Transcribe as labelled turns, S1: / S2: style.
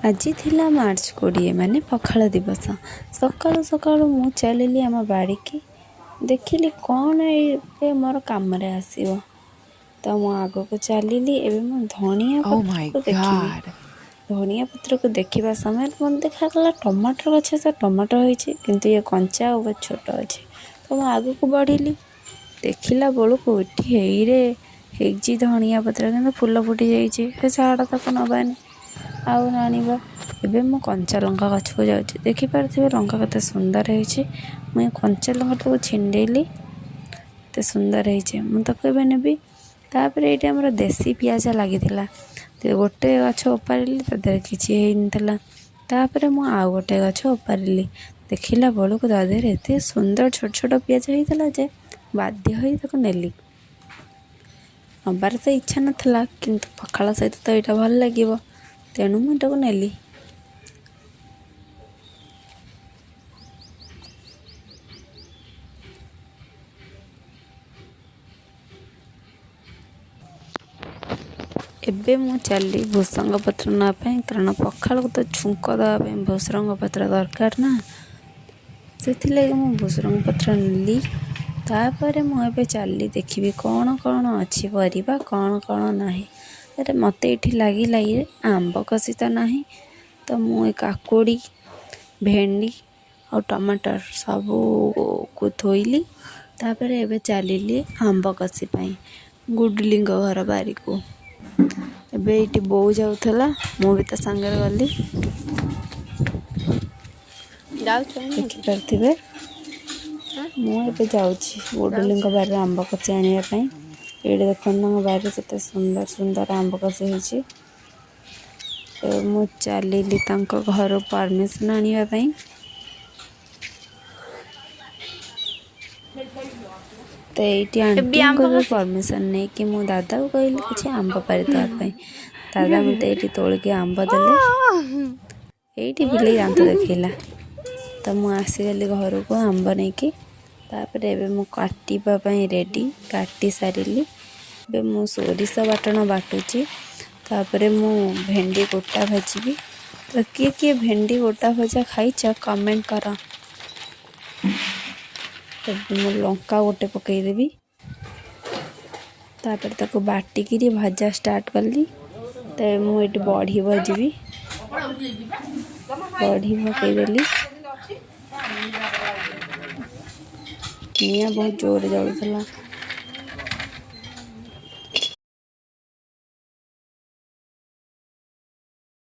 S1: आज थिला मार्च 20 माने पखाल दिवस। सकाळु सकाळु मु चलिली आम बाड़ी की देखिली कौन ए मोर काम रे आसीबो तो मु आगो को चलिली एबे मु धनिया
S2: Oh
S1: पत्र
S2: my
S1: को देखिबी।
S2: God.
S1: धनिया पत्र को देखिबा समय मन देखा टमाटर गछ तो टमाटर होइछि किंतु ये कंचा और छोट अछि। तो मु आगो को बढ़िली देखिला बेलू को एठी हेइरे हेइछि धनिया पत्र किंतु फूल फुटी जाइछि हे साड़ा तक नबानी आउ नानिबा। एबे मु कंचा लंका गछ को जाउछि देखि पारथिबे लंका कते सुंदर होइछि। मु कंचा लंका को छिंडेली ते सुंदर होइछि मु तक एबे नेबी। तापर एठी हमर देसी पियाज लागिथिला ते गोटे गछ ओपारिली तदर किछि हेइनथला। तापर मु आउ गोटे गछ ओपारिली देखिला बेलू को दादेर एते सुंदर छोट छोट पियाज होइथला जे बाध्य होई तको नेली। नबार तो इच्छा नथला किंतु पखाल सहित तो एटा भल लागिबो तेणु मु एटाको नेली। एबे मु चली भूसंग पत्र नापाई कारण पखाल को तो छुंक दवाई भूसंग पत्र दरकार ना से मु भूसंग पत्र नेली। तापर मुझे चली देखी कौन कौन अच्छी परिबा कौन कौन नाही। अरे मत ये लगिला ये आंब कसी तो नाही तो मुझे काकुड़ी भेंडी और टमाटर सबू को थोइली। तापर एबे चलिली आंब कसी पाई गुडली घर बारी को। एबे ये बो जाऊला मु भी तो सांगे गली देखिपे मुझे जाऊँगी गुडली बारे आंब कसी आने ये देखो बारे के सुंदर सुंदर आंब कसी होती। मु चलिली घर परमिशन आने तो ये आंटी को परमिशन नहीं कि मो दादा को कहली कि आंब पारि देवाई। दादा मत ये तोलिक आंब देले ये बिले दांत देखला तो मु आसीगली घर को आंब नहीं कि। तापर एबे मु काटिबाई रेडी काटी सारिली। एबे मु सोरिष बाटण बाटुची तापर मु भेंडी गोटा भाजी। तो किए किए भेंडी गोटा भजा खाइच कमेंट कर। मु लंका गोटे पकईदेवी तापर ताको बाटिकी भाजा स्टार्ट कली। तो मुझे बड़ी भाजी बड़ी पकईदेली निया बहुत जोर जलुला।